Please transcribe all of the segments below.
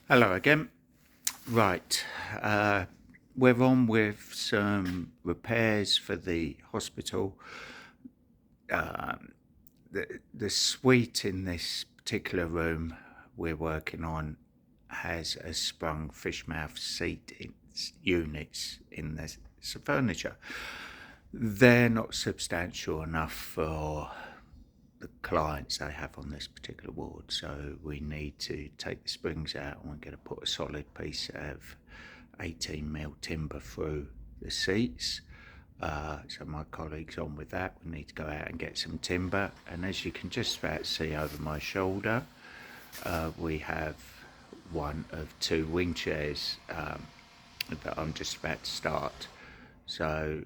Hello again. Right, we're on with some repairs for the hospital. The suite in this particular room we're working on has a sprung fish mouth seat units in the furniture. They're not substantial enough for the clients they have on this particular ward, so we need to take the springs out and we're going to put a solid piece of 18mm timber through the seats. So my colleague's on with that. We need to go out and get some timber, and as you can just about see over my shoulder, we have one of two wing chairs that I'm just about to start. So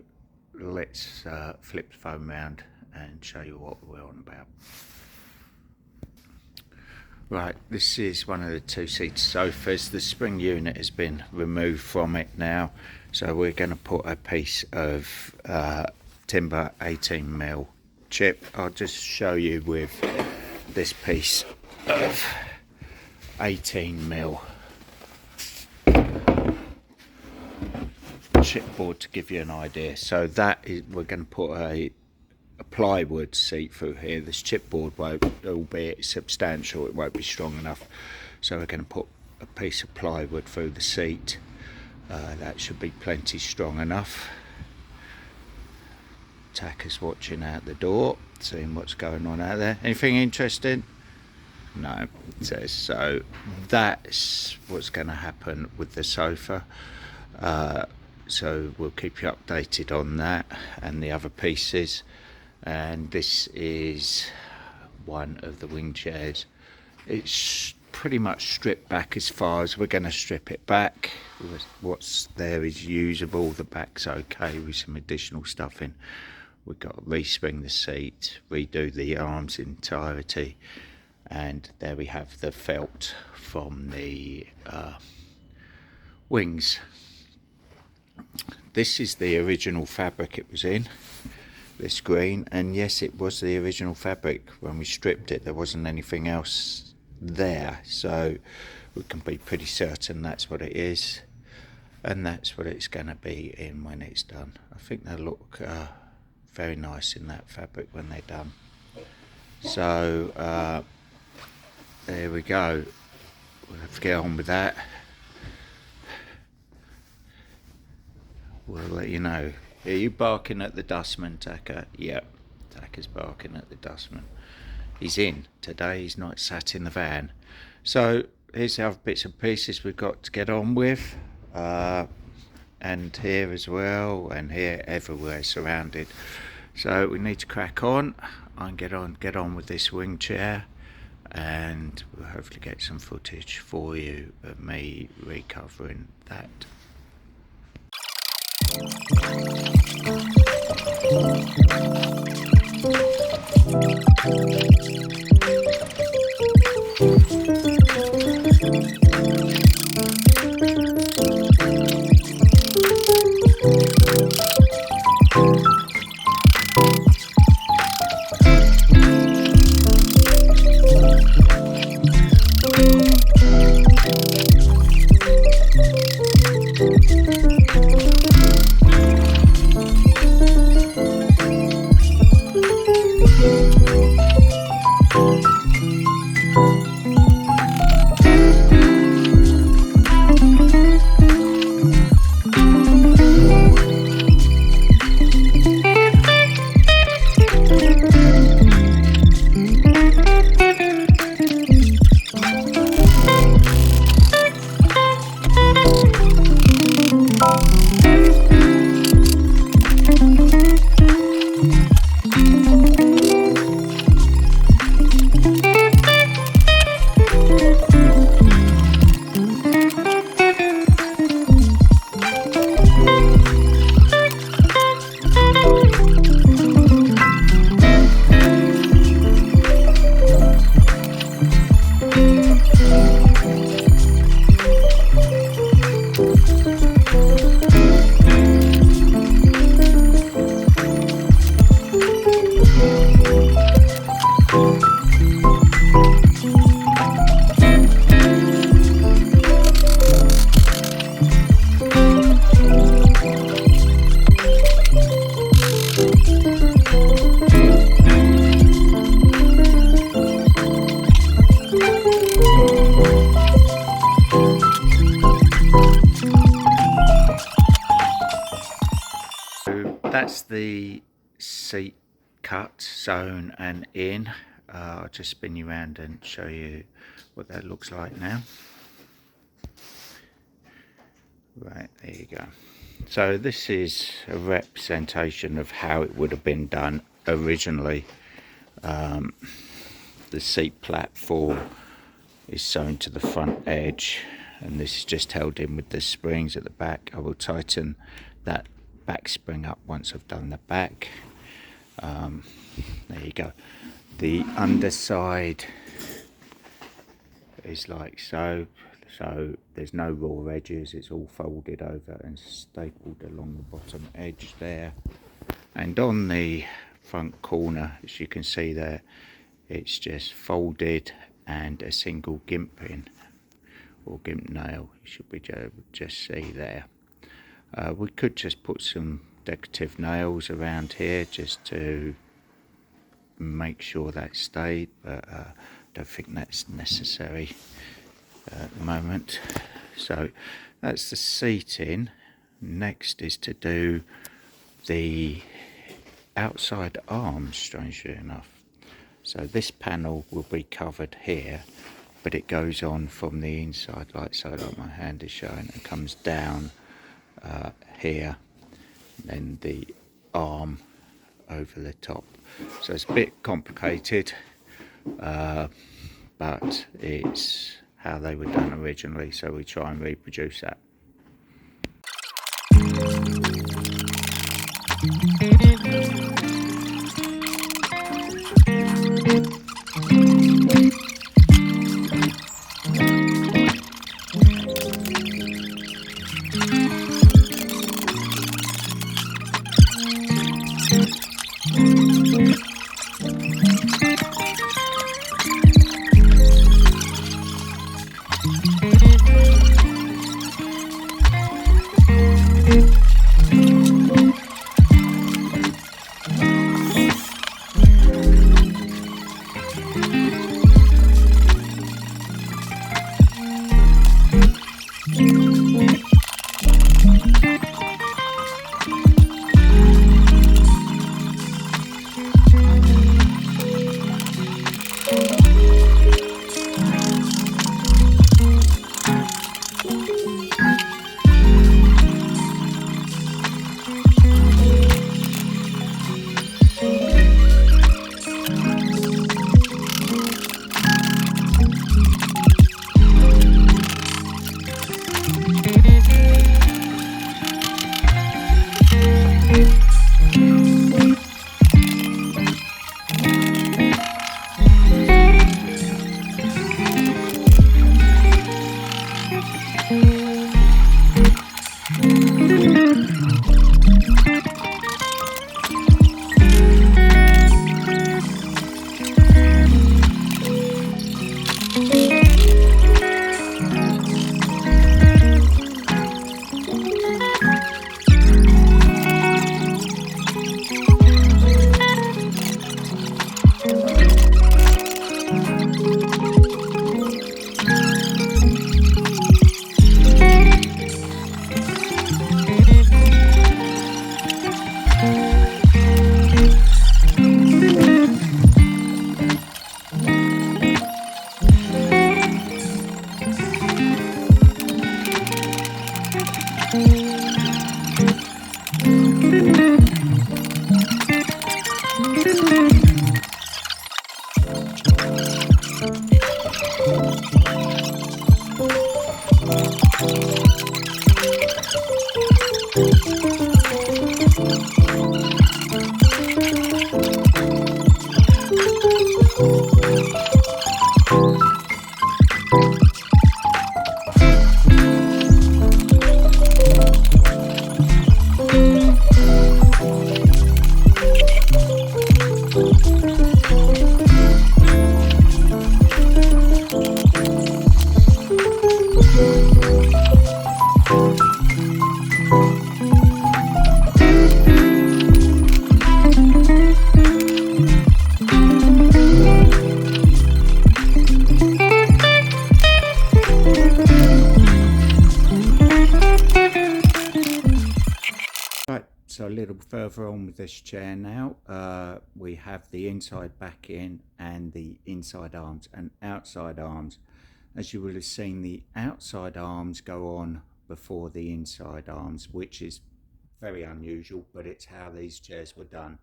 let's flip the phone round and show you what we're on about. Right, this is one of the two-seater sofas. The spring unit has been removed from it now, so we're going to put a piece of timber 18mm chip. I'll just show you with this piece of 18mm chipboard to give you an idea. So that is, we're going to put a plywood seat through here. This chipboard won't, albeit substantial, it won't be strong enough, so we're going to put a piece of plywood through the seat. That should be plenty strong enough. Tacker's watching out the door, seeing what's going on out there. Anything interesting? No, it says. So that's what's going to happen with the sofa. So we'll keep you updated on that and the other pieces. And this is one of the wing chairs. It's pretty much stripped back as far as we're going to strip it back. What's there is usable. The back's okay with some additional stuff in. We've got to respring the seat, redo the arms entirety, and there we have the felt from the wings. This is the original fabric it was in, this green, and yes, it was the original fabric. When we stripped it, there wasn't anything else there, so we can be pretty certain that's what it is, and that's what it's going to be in when it's done. I think they'll look very nice in that fabric when they're done. So there we go. We'll have to get on with that. We'll let you know. Are you barking at the dustman, Tacker? Yep, Tacker's barking at the dustman. He's in today, he's not sat in the van. So here's the other bits and pieces we've got to get on with. And here as well, and here, everywhere surrounded. So we need to crack on and get on with this wing chair, and we'll hopefully get some footage for you of me recovering that. that's the seat cut, sewn and in. I'll just spin you around and show you what that looks like now. Right, there you go. So this is a representation of how it would have been done originally. The seat platform is sewn to the front edge, and this is just held in with the springs at the back. I will tighten that back spring up once I've done the back. There you go. The underside is like so. So there's no raw edges, it's all folded over and stapled along the bottom edge there. And on the front corner, as you can see there, it's just folded and a single gimp pin or gimp nail, you should be able to just see there. We could just put some decorative nails around here just to make sure that stayed, but I don't think that's necessary at the moment. So that's the seating. Next is to do the outside arms, strangely enough. So this panel will be covered here, but it goes on from the inside like so, like my hand is showing, and comes down here, and then the arm over the top. So it's a bit complicated, but it's how they were done originally, so we try and reproduce that. a little further on with this chair now. We have the inside back in and the inside arms and outside arms. As you will have seen, the outside arms go on before the inside arms, which is very unusual, but it's how these chairs were done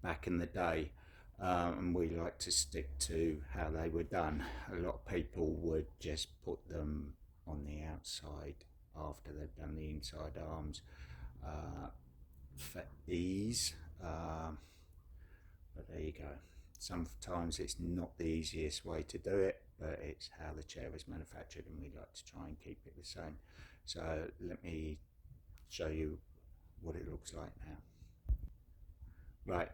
back in the day. And we like to stick to how they were done. A lot of people would just put them on the outside after they've done the inside arms for ease, but there you go. Sometimes it's not the easiest way to do it, but it's how the chair is manufactured, and we like to try and keep it the same. So let me show you what it looks like now. Right,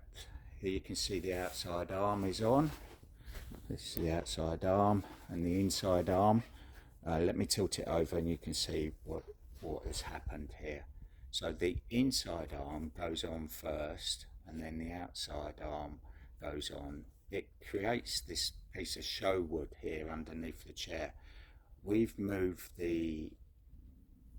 here you can see the outside arm is on. This is the outside arm and the inside arm. Let me tilt it over and you can see what has happened here. So the inside arm goes on first and then the outside arm goes on. It creates this piece of show wood here underneath the chair. We've moved the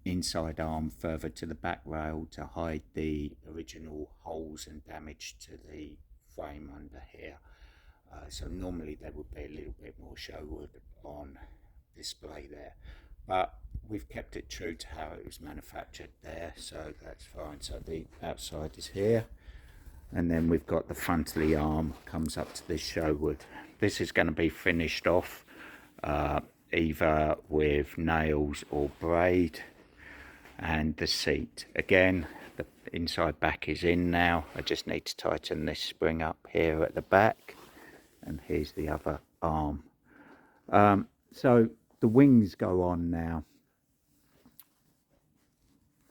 inside arm further to the back rail to hide the original holes and damage to the frame under here. So normally there would be a little bit more show wood on display there, but we've kept it true to how it was manufactured there, so that's fine. So the outside is here, and then we've got the front of the arm comes up to this show wood. This is going to be finished off either with nails or braid. And the seat, again, the inside back is in now. I just need to tighten this spring up here at the back, and here's the other arm. So the wings go on now.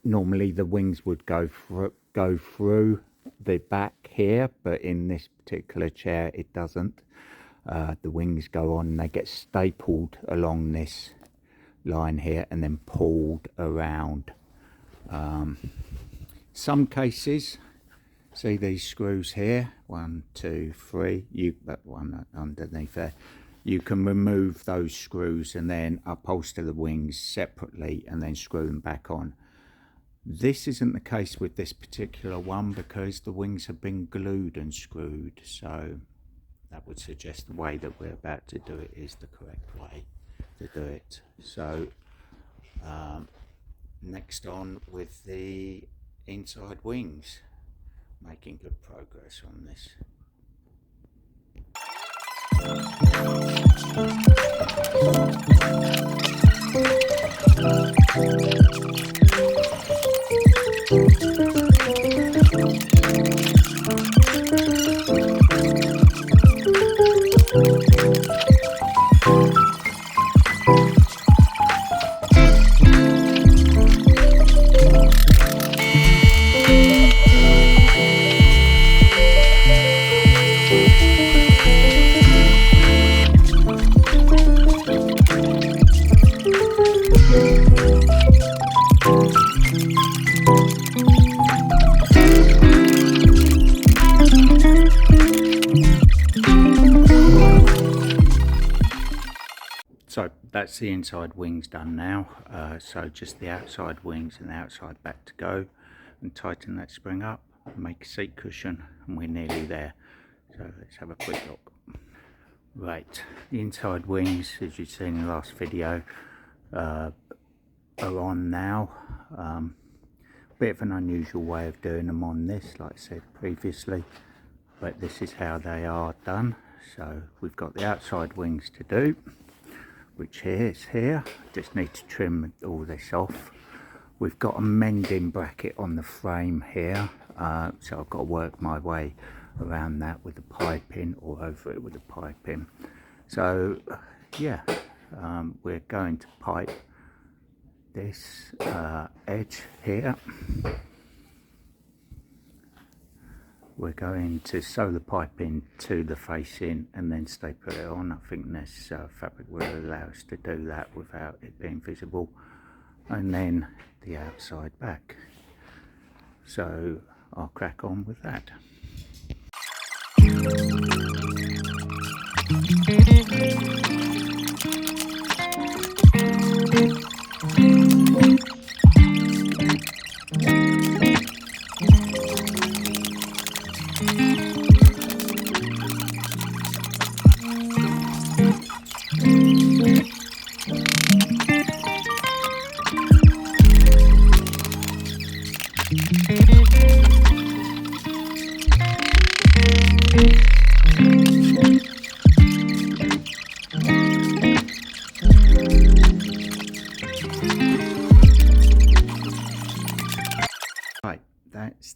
Normally the wings would go through the back here, but in this particular chair it doesn't. The wings go on and they get stapled along this line here and then pulled around. Some cases, see these screws here, 1, 2, 3, one underneath there, you can remove those screws and then upholster the wings separately and then screw them back on. This isn't the case with this particular one because the wings have been glued and screwed, so that would suggest the way that we're about to do it is the correct way to do it. So next on with the inside wings, making good progress on this. So that's the inside wings done now, so just the outside wings and the outside back to go, and tighten that spring up, make a seat cushion, and we're nearly there. So let's have a quick look. Right, the inside wings, as you've seen in the last video, are on now. Bit of an unusual way of doing them on this, like I said previously, but this is how they are done. So we've got the outside wings to do, which is here. Just need to trim all this off. We've got a mending bracket on the frame here, so I've got to work my way around that with the piping, or over it with the piping. So yeah, we're going to pipe this edge here. We're going to sew the piping to the facing and then staple it on. I think this fabric will allow us to do that without it being visible. And then the outside back. So I'll crack on with that.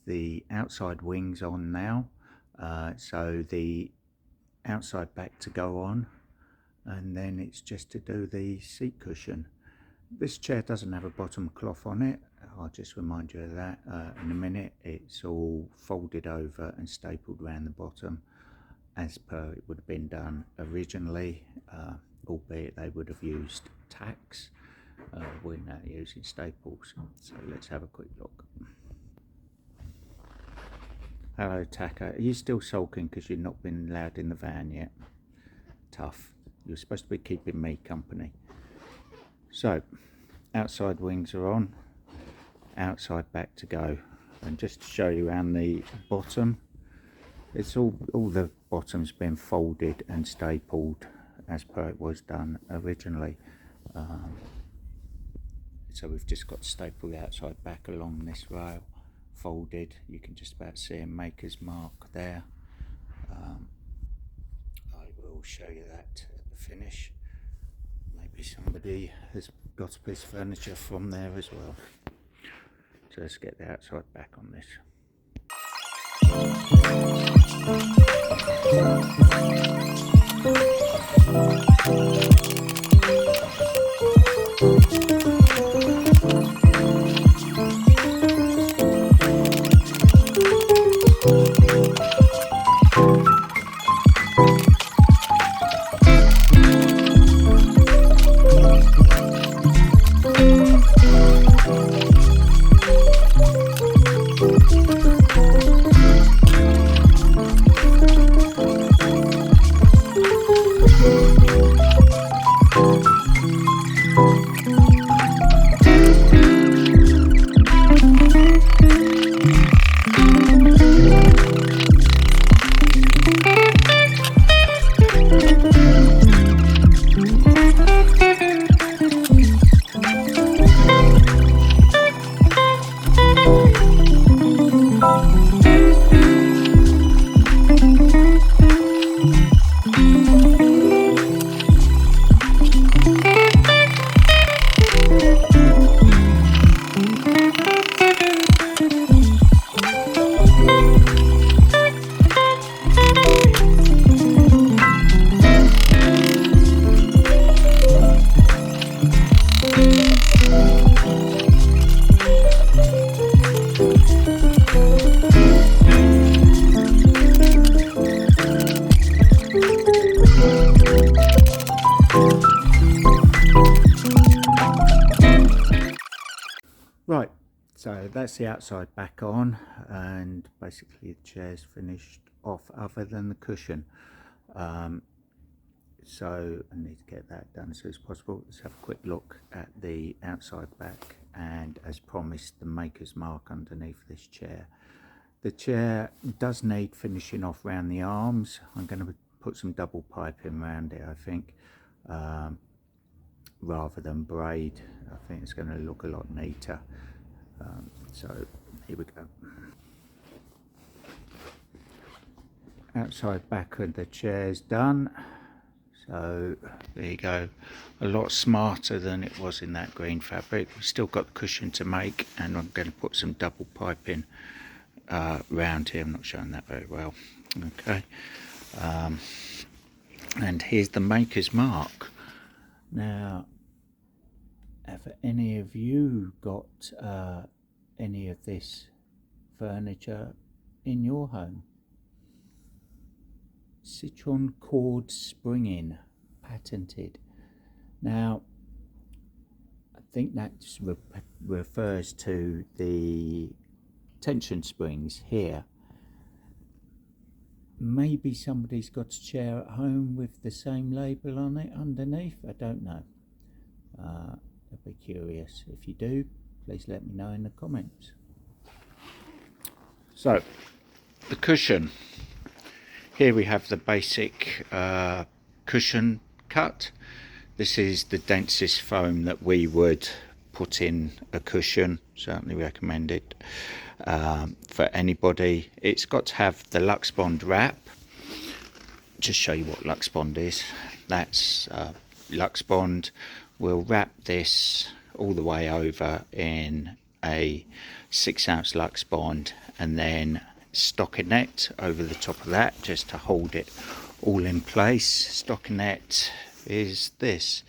the outside wings on now, so the outside back to go on, and then it's just to do the seat cushion. This chair doesn't have a bottom cloth on it, I'll just remind you of that in a minute. It's all folded over and stapled around the bottom as per it would have been done originally, albeit they would have used tacks. We're now using staples, so let's have a quick look. Hello Tacker, are you still sulking because you've not been allowed in the van yet? Tough, you're supposed to be keeping me company. So, outside wings are on, outside back to go. And just to show you around the bottom, it's all the bottom's been folded and stapled as per it was done originally. So we've just got stapled outside back along this rail, folded. You can just about see a maker's mark there. I will show you that at the finish. Maybe somebody has got a piece of furniture from there as well. So let's get the outside back on this. Right, so that's the outside back on, and basically the chair's finished off other than the cushion. So I need to get that done as soon as possible. Let's have a quick look at the outside back, and as promised, the maker's mark underneath this chair. The chair does need finishing off around the arms. I'm going to put some double piping around it, I think, rather than braid. I think it's going to look a lot neater. So here we go. Outside back of the chair's done. So there you go, a lot smarter than it was in that green fabric. We've still got the cushion to make, and I'm going to put some double piping round here. I'm not showing that very well. Okay, and here's the maker's mark. Now, have any of you got any of this furniture in your home? Citron cord springing, patented. Now, I think that refers to the tension springs here. Maybe somebody's got a chair at home with the same label on it underneath. I don't know. I'd be curious. If you do, please let me know in the comments. So, the cushion. Here we have the basic cushion cut. This is the densest foam that we would put in a cushion. Certainly recommend it for anybody. It's got to have the Lux Bond wrap. Just show you what Lux Bond is. That's Lux Bond. We'll wrap this all the way over in a 6-ounce Lux Bond and then stockinette over the top of that just to hold it all in place. Stockinette is this.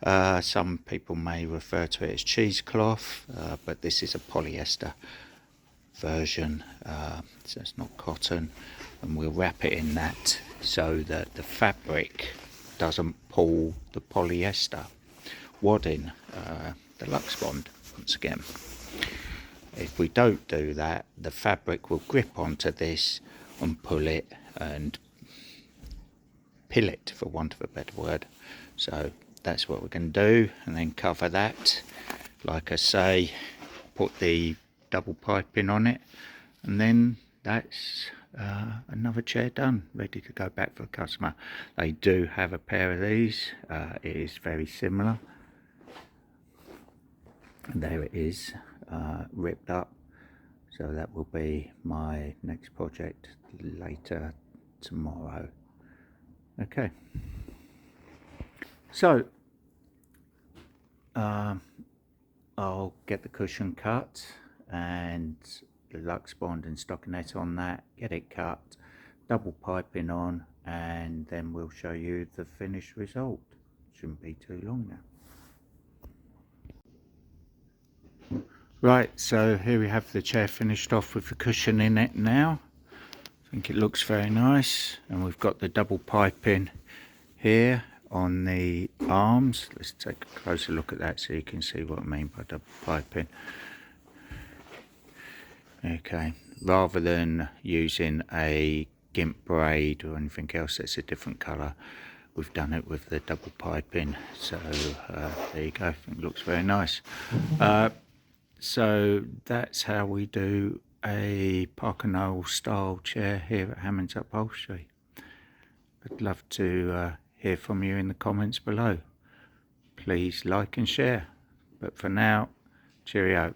Some people may refer to it as cheesecloth, but this is a polyester version, so it's not cotton, and we'll wrap it in that so that the fabric doesn't pull the polyester wadding, the Lux Bond once again. If we don't do that, the fabric will grip onto this and pull it and pill it, for want of a better word. So that's what we're going to do, and then cover that, like I say, put the double piping on it, and then that's another chair done, ready to go back for the customer. They do have a pair of these. It is very similar, and there it is, ripped up. So that will be my next project later tomorrow. Okay, so I'll get the cushion cut and the Lux Bond and stockinette on that, get it cut, double piping on, and then we'll show you the finished result. Shouldn't be too long now. Right, so here we have the chair finished off with the cushion in it now. I think it looks very nice, and we've got the double piping here on the arms. Let's take a closer look at that so you can see what I mean by double piping. Okay, rather than using a gimp braid or anything else that's a different colour, we've done it with the double piping. So there you go, I think it looks very nice. So that's how we do a Parker Knoll style chair here at Hammond's Upholstery. I'd love to hear from you in the comments below. Please like and share. But for now, cheerio.